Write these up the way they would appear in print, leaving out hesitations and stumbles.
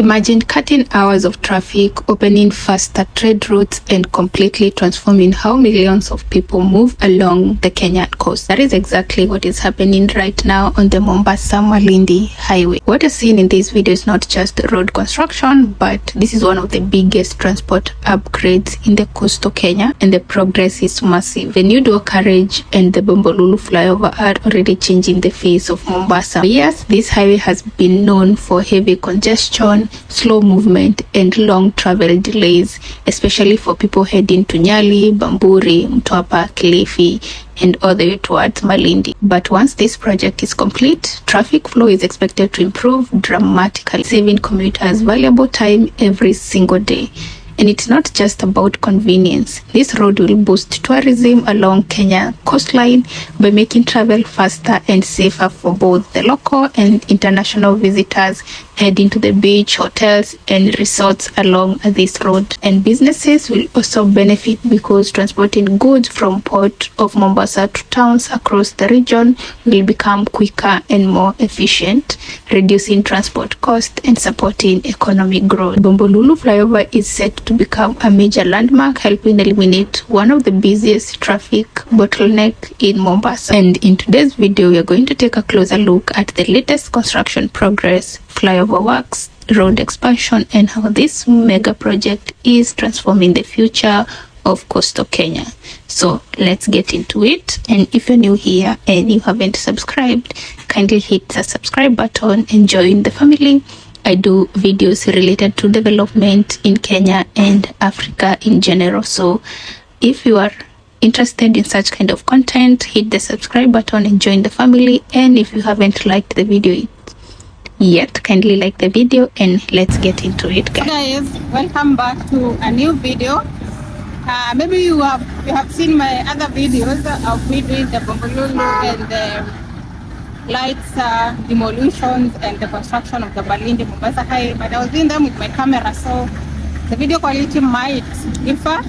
Imagine cutting hours of traffic, opening faster trade routes, and completely transforming how millions of people move along the Kenyan coast. That is exactly what is happening right now on the Mombasa-Malindi Highway. What you're seeing in this video is not just road construction, but this is one of the biggest transport upgrades in the coastal Kenya, and the progress is massive. The new dual carriage and the Bombolulu flyover are already changing the face of Mombasa. For years, this highway has been known for heavy congestion, slow movement, and long travel delays, especially for people heading to Nyali, Bamburi, Mtwapa, Kilifi, and all the way towards Malindi. But once this project is complete, traffic flow is expected to improve dramatically, saving commuters valuable time every single day. And it's not just about convenience. This road will boost tourism along Kenya coastline by making travel faster and safer for both the local and international visitors heading to the beach, hotels, and resorts along this road. And businesses will also benefit because transporting goods from Port of Mombasa to towns across the region will become quicker and more efficient, reducing transport costs and supporting economic growth. Bombolulu flyover is set to become a major landmark, helping eliminate one of the busiest traffic bottleneck in Mombasa. And in today's video, we are going to take a closer look at the latest construction progress, flyover works, road expansion, and how this mega project is transforming the future of coastal Kenya. So let's get into it. And if you're new here and you haven't subscribed, kindly hit the subscribe button and join the family. I do videos related to development in Kenya and Africa in general. So if you are interested in such kind of content, hit the subscribe button and join the family. And if you haven't liked the video yet, kindly like the video and let's get into it, guys. Hey guys, welcome back to a new video. Maybe you have seen my other videos of me doing the Bombolulu and the lights demolitions and the construction of the Malindi Mombasa Highway, but I was doing them with my camera, so the video quality might differ.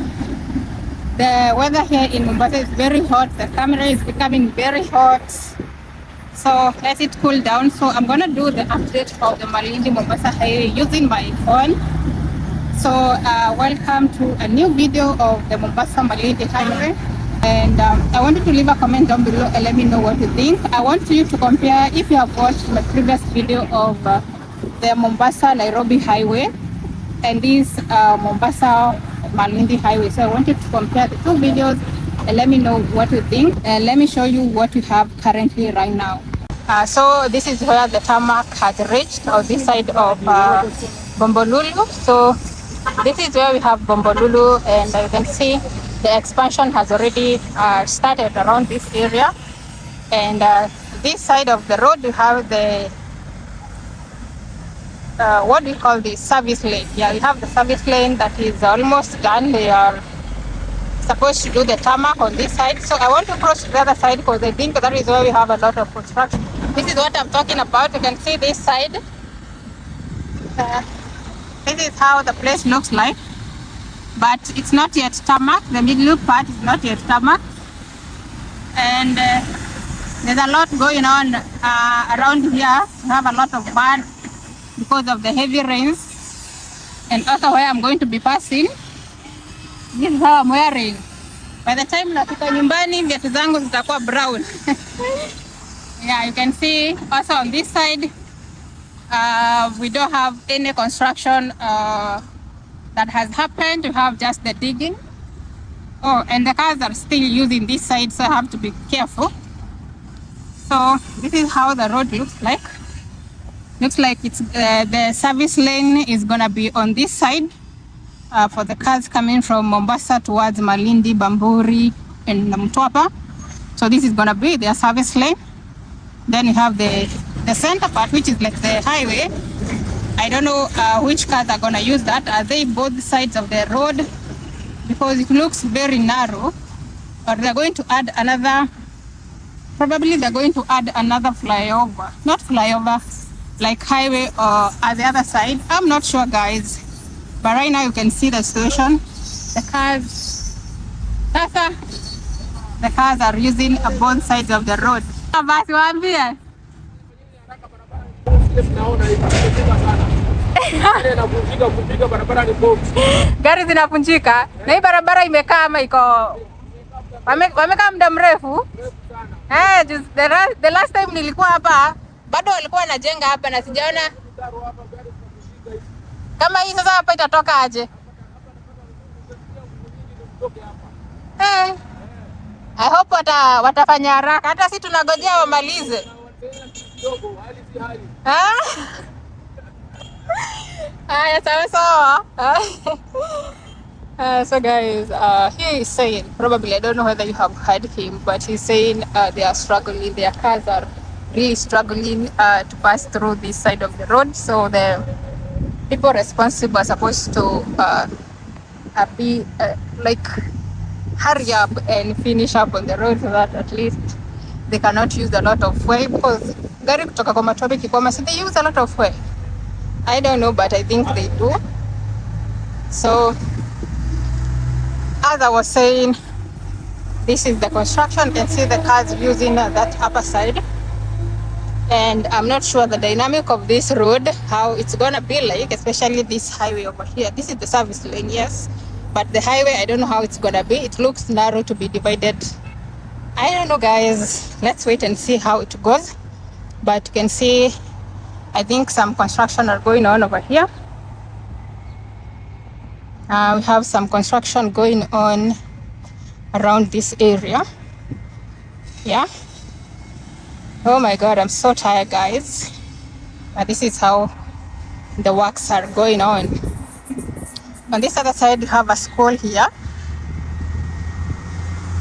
The weather here in Mombasa is very hot. The camera is becoming very hot, so let it cool down. So I'm gonna do the update of the Malindi Mombasa Highway using my phone. So welcome to a new video of the Mombasa-Malindi Highway, and I wanted to leave a comment down below and let me know what you think. I want you to compare, if you have watched my previous video of the Mombasa-Nairobi Highway and this Mombasa-Malindi Highway. So I want you to compare the two videos and let me know what you think, and let me show you what we have currently right now. So this is where the tarmac has reached on this side of Bombolulu. So this is where we have Bombolulu, and you can see the expansion has already started around this area. And this side of the road we have the what we call the service lane. Yeah, we have the service lane that is almost done. They are supposed to do the tarmac on this side, so I want to cross to the other side because I think that is where we have a lot of construction. This is what I'm talking about. You can see this side. This is how the place looks like, but it's not yet tarmac. The middle part is not yet tarmac, and there's a lot going on around here. We have a lot of mud because of the heavy rains, and also where I'm going to be passing. This is how I'm wearing. By the time nafika nyumbani, viatu zangu zitakuwa brown. Yeah, you can see also on this side, we don't have any construction that has happened. We have just the digging. Oh, and the cars are still using this side, so I have to be careful. So this is how the road looks like. Looks like it's the service lane is gonna be on this side for the cars coming from Mombasa towards Malindi, Bamburi, and Mtwapa. So this is gonna be their service lane. Then you have the center part, which is like the highway. I don't know which cars are gonna use that. Are they both sides of the road? Because it looks very narrow. Or they're going to add another, probably they're going to add another flyover. Not flyover, like highway or at the other side. I'm not sure, guys. But right now you can see the situation. The cars are using both sides of the road. Basi waambie. Gari zinapunjika na hii barabara imekaa ama iko wamekaa muda mrefu. The last time nilikuwa hapa bado walikuwa wanajenga hapa na sijaona kama hii sasa hapa itatoka aje. I hope watafanya haraka, hata si tunagojea wamalize. Sawa. So guys, he is saying, probably, I don't know whether you have heard him, but he's saying they are struggling, their cars are really struggling to pass through this side of the road. So the people responsible are supposed to be like hurry up and finish up on the road so that at least they cannot use a lot of fuel, because gari kutoka kwa Matope Kikoma, so they use a lot of fuel. I don't know, but I think they do. So as I was saying, this is the construction. You can see the cars using that upper side, and I'm not sure the dynamic of this road, how it's gonna be like, especially this highway over here. This is the service lane, yes, but the highway, I don't know how it's gonna be. It looks narrow to be divided. I don't know, guys. Let's wait and see how it goes. But you can see, I think some construction are going on over here. We have some construction going on around this area. Yeah. Oh my God, I'm so tired, guys. But this is how the works are going on. On this other side, we have a school here.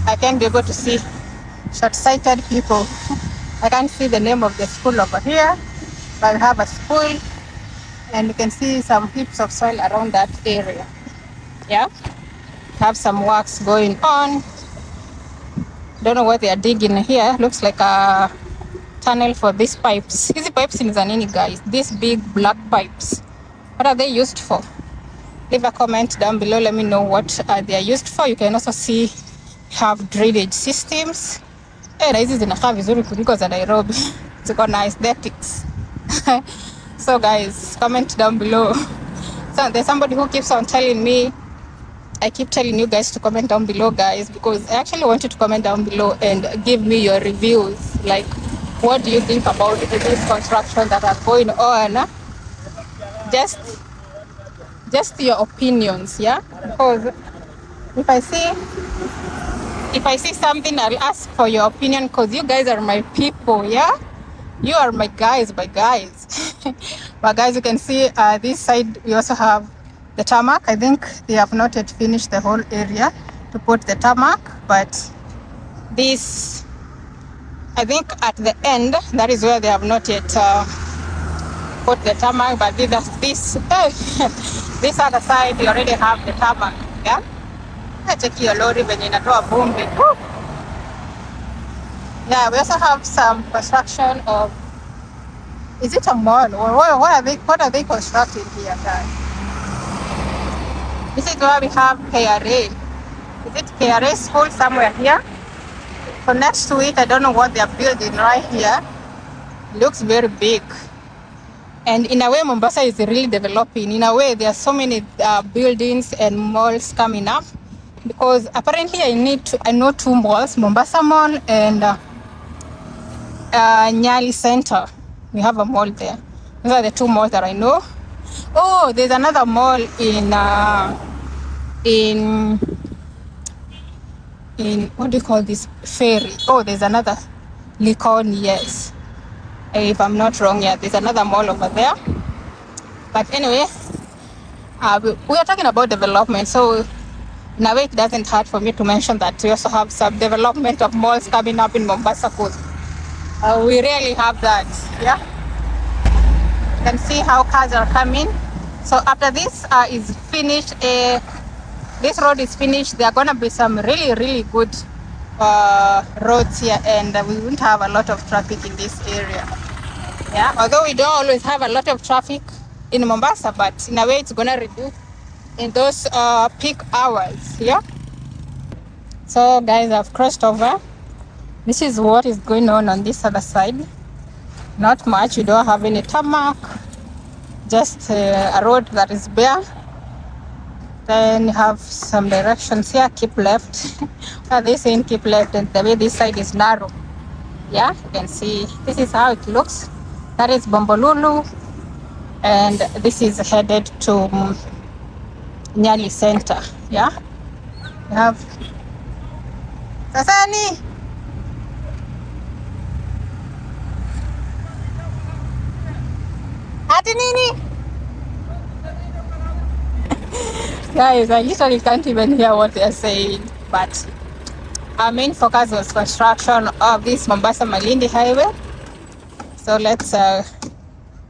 I can't be able to see, short-sighted people. I can't see the name of the school over here, but we have a school, and you can see some heaps of soil around that area. Yeah, have some works going on. Don't know what they are digging here. Looks like a tunnel for these pipes. These pipes in Zanini, guys. These big black pipes. What are they used for? Leave a comment down below. Let me know what they are used for. You can also see have drainage systems. Na hizi zinakaa vizuri kuliko za Nairobi. Ziko na aesthetics. So guys, comment down below. So there's somebody who keeps on telling me, I keep telling you guys to comment down below, guys, because I actually want you to comment down below and give me your reviews. Like, what do you think about this construction that are going on? Just your opinions, yeah? Because if I see something, I'll ask for your opinion, because you guys are my people, yeah? You are my guys, But guys, you can see this side, we also have the tarmac. I think they have not yet finished the whole area to put the tarmac, but this, I think at the end, that is where they have not yet put the tarmac, but this other side, you already have the tarmac, yeah? Check your lorry when you inatoa vumbi. Yeah, we also have some construction of, is it a mall or what are they constructing here, guys? This is where we have KRA. Is it KRA school somewhere here? So next to it, I don't know what they're building right here. It looks very big. And in a way, Mombasa is really developing. In a way, there are so many buildings and malls coming up. Because apparently I know two malls, Mombasa Mall and Nyali Center. We have a mall there. Those are the two malls that I know. Oh, there's another mall in what do you call this, ferry? Oh, there's another Likoni, yes. If I'm not wrong, yeah, there's another mall over there. But anyway, we are talking about development, so in a way it doesn't hurt for me to mention that we also have some development of malls coming up in Mombasa Coast. We really have that, yeah. You can see how cars are coming. So after this is finished, this road is finished, there are going to be some really good roads here, and we won't have a lot of traffic in this area. Yeah, although we don't always have a lot of traffic in Mombasa, but in a way it's going to reduce in those peak hours. Yeah. So guys, I've crossed over. This is what is going on this other side. Not much. We don't have any tarmac. just a road that is bare. Then you have some directions here, keep left. Are they saying keep left? And the way this side is narrow. Yeah, you can see this is how it looks. That is Bombolulu, and this is headed to Nyali Center. Yeah, you have Sasani. Ati nini? Guys, I literally can't even hear what they're saying, but our main focus was construction of this Mombasa-Malindi Highway. So let's,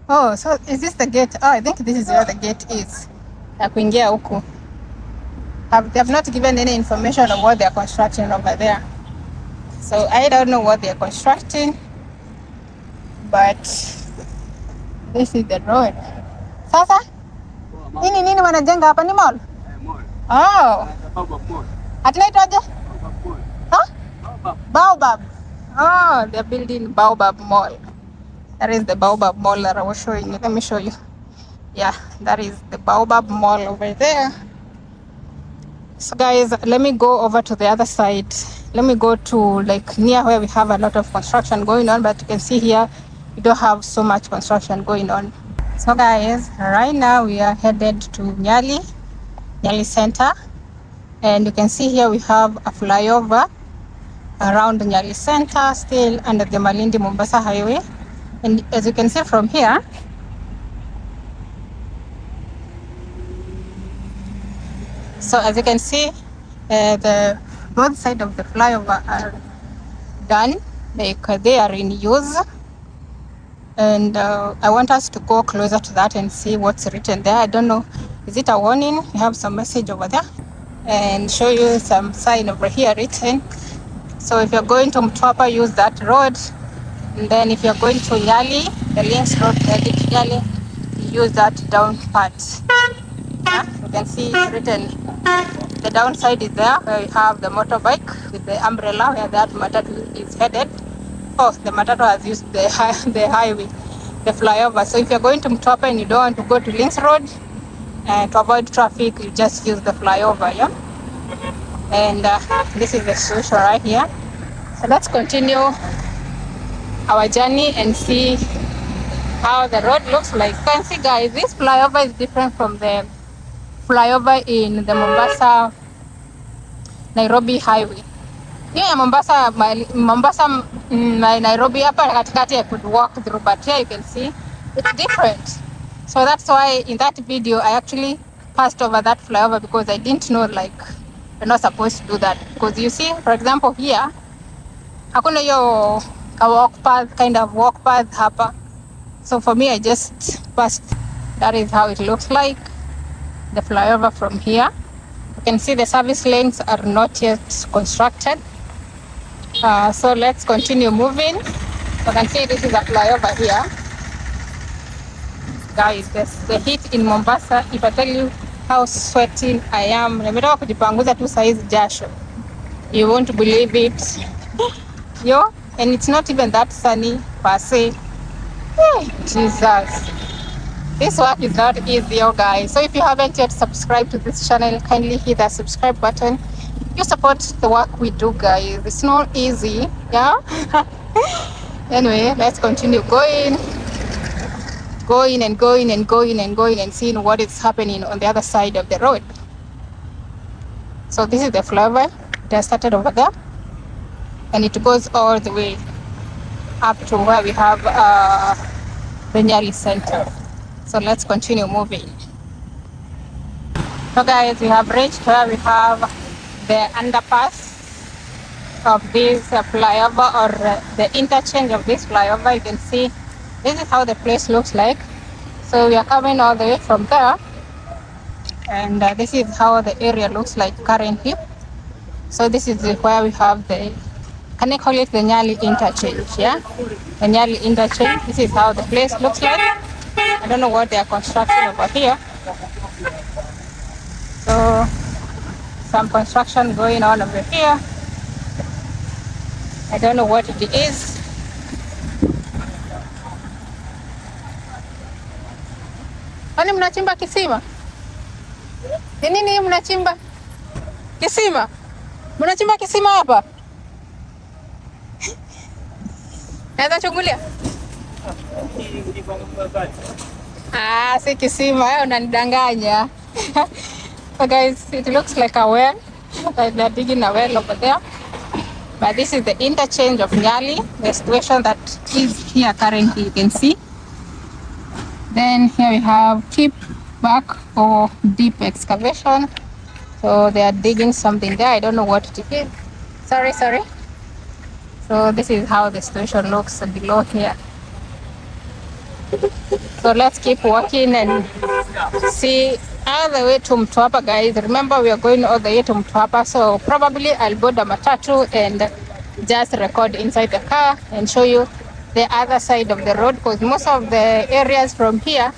oh, so is this the gate? Oh, I think this is where the gate is. Kuingia huku. They have not given any information on what they're constructing over there. So I don't know what they're constructing, but this is the road. Sasa? Nini wanajenga hapa ni mall? Oh. Atinaitwaje? Huh? Baobab. Oh, they're building Baobab Mall. That is the Baobab Mall that I was showing you. Let me show you. Yeah, that is the Baobab Mall over there. So guys, let me go over to the other side. Let me go to like near where we have a lot of construction going on, but you can see here we don't have so much construction going on. So guys, right now we are headed to Nyali Center, and you can see here we have a flyover around Nyali Center, still under the Malindi Mombasa Highway. And as you can see from here, so as you can see, the both side of the flyover are done, like they are in use. And I want us to go closer to that and see what's written there. I don't know, is it a warning? We have some message over there, and show you some sign over here written. So if you're going to Mtwapa, use that road. And then if you're going to Nyali, the links road headed to Nyali, use that down part. Yeah, you can see it's written. The downside is there where we have the motorbike with the umbrella where that matatu is headed. Oh, the matatu has used the highway, the flyover. So if you're going to Mtwapa and you don't want to go to Links Road, to avoid traffic, you just use the flyover, yeah? And this is the solution right here. So let's continue our journey and see how the road looks like. You can see guys, this flyover is different from the flyover in the Mombasa Nairobi highway. Yeah, Mombasa Nairobi hapa katikati I could walk through, but here you can see it's different. So that's why in that video I actually passed over that flyover, because I didn't know like you're not supposed to do that. Because you see, for example here, hakuna yo kind of walk path hapa. So for me I just passed. That is how it looks like, the flyover from here. You can see the service lanes are not yet constructed. So let's continue moving. You can see this is a flyover here. Guys, the heat in Mombasa, if I tell you how sweating I am, nimetoka kujipanguza tu saizi jasho. You won't believe it. Yo, and it's not even that sunny per se. Hey, Jesus. This work is not easy, yo guys. So if you haven't yet subscribed to this channel, kindly hit that subscribe button. You support the work we do, guys. It's not easy, yeah? Anyway, let's continue going and seeing what is happening on the other side of the road. So this is the flyover. It has started over there, and it goes all the way up to where we have the Nyali Center. So let's continue moving. So guys, we have reached where we have the underpass of this flyover, or the interchange of this flyover. You can see this is how the place looks like. So we are coming all the way from there, and this is how the area looks like currently. So this is where we have the, can I call it the Nyali interchange? Yeah, the Nyali interchange. This is how the place looks like. I don't know what they are constructing over here. So some construction going on over here. I don't know what it is. Kwani mnachimba kisima? Ni nini mnachimba? Kisima? Mnachimba kisima hapa? Naweza chungulia? Si kisima, unanidanganya. So guys, it looks like a well. They're digging a well over there. But this is the interchange of Nyali, the situation that is here currently, you can see. Then here we have tip back for deep excavation. So they are digging something there. I don't know what it is. Sorry. So this is how the situation looks below here. So let's keep walking and see all the way to Mtwapa, guys. Remember, we are going all the way to Mtwapa, so probably I'll board a matatu and just record inside the car and show you the other side of the road, because most of the areas from here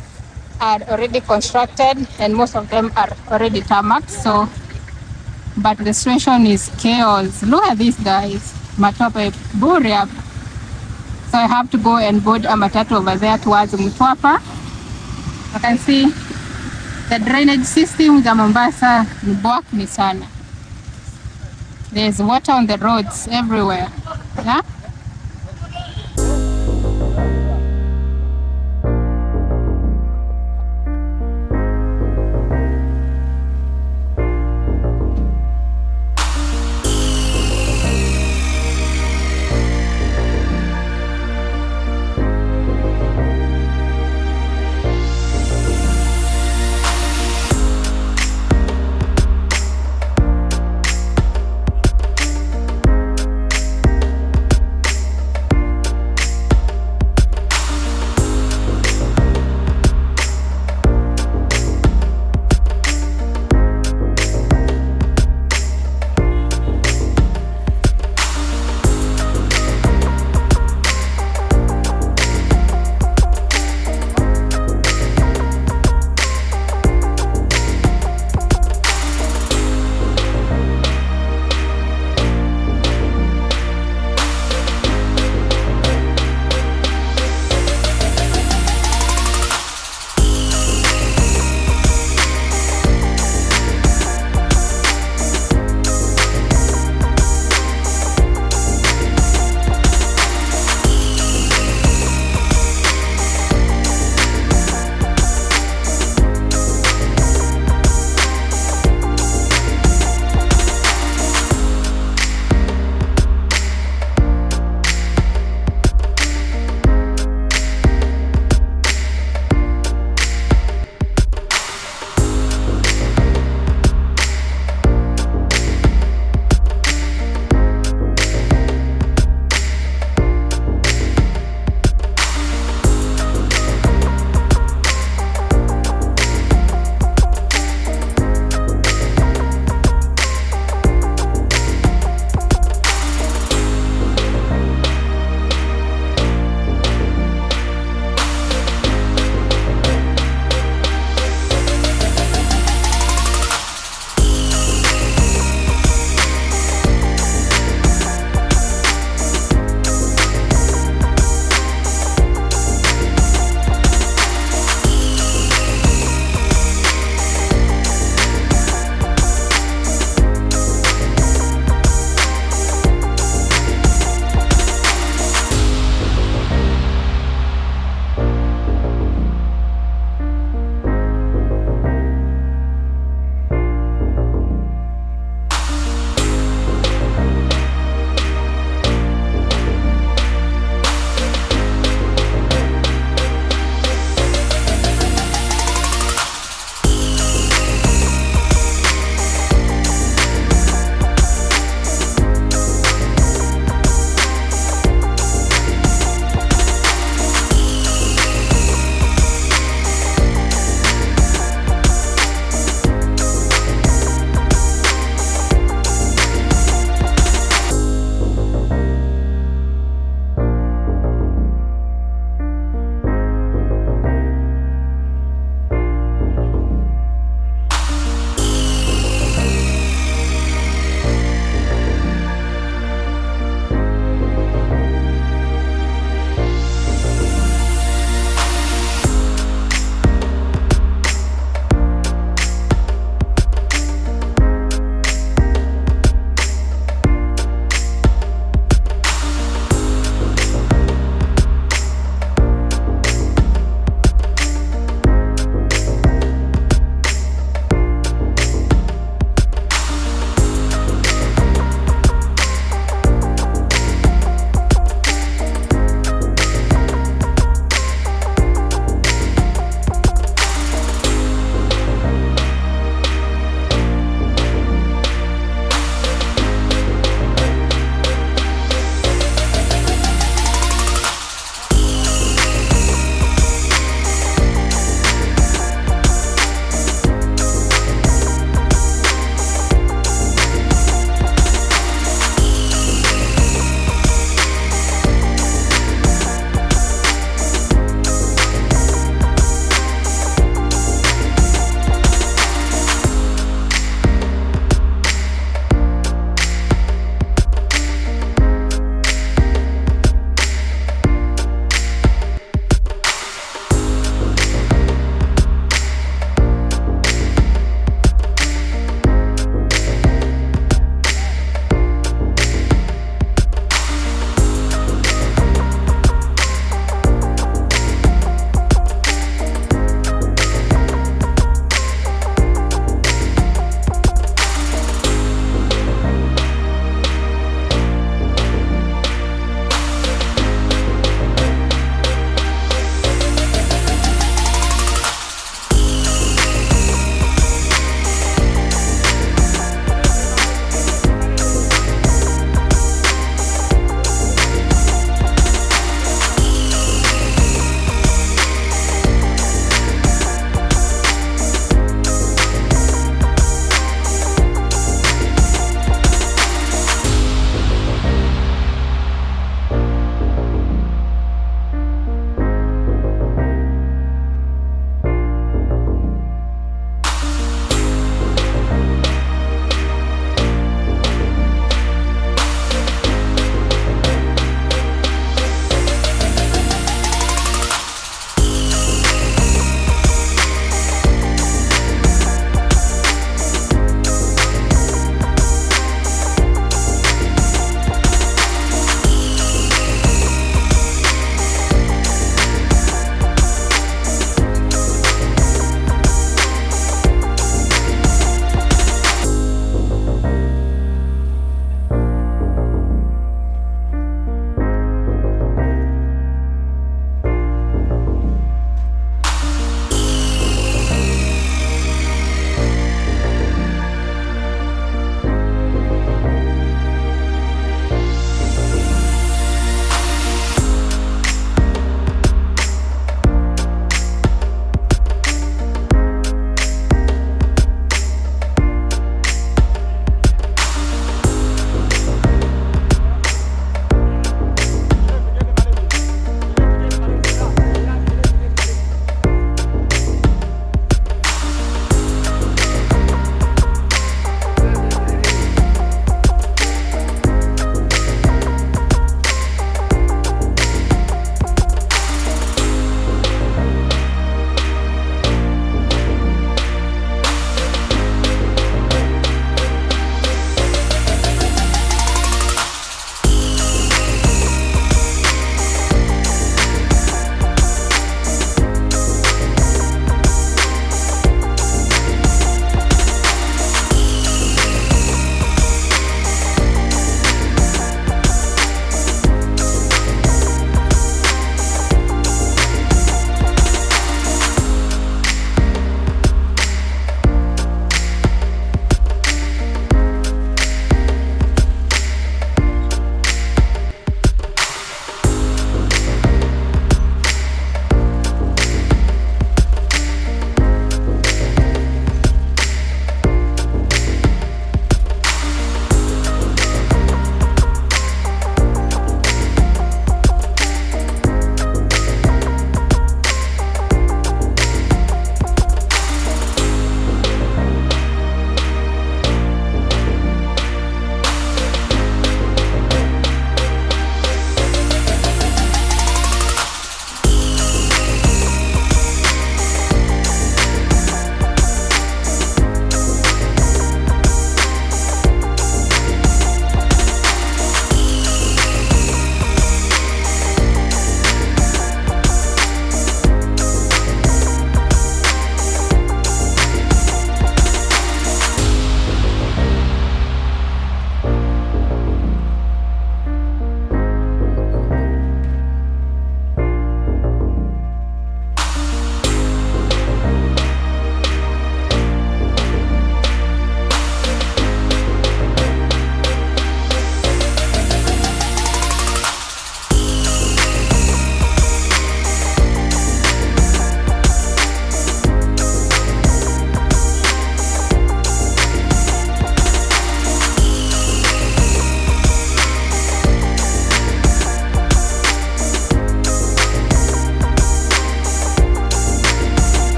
are already constructed and most of them are already tarmac. So, but the situation is chaos. Look at this, guys. Matope burial. So I have to go and board a matatu over there towards Mtwapa. You can see the drainage system za Mombasa ni bwak ni sana. There's water on the roads everywhere. Yeah?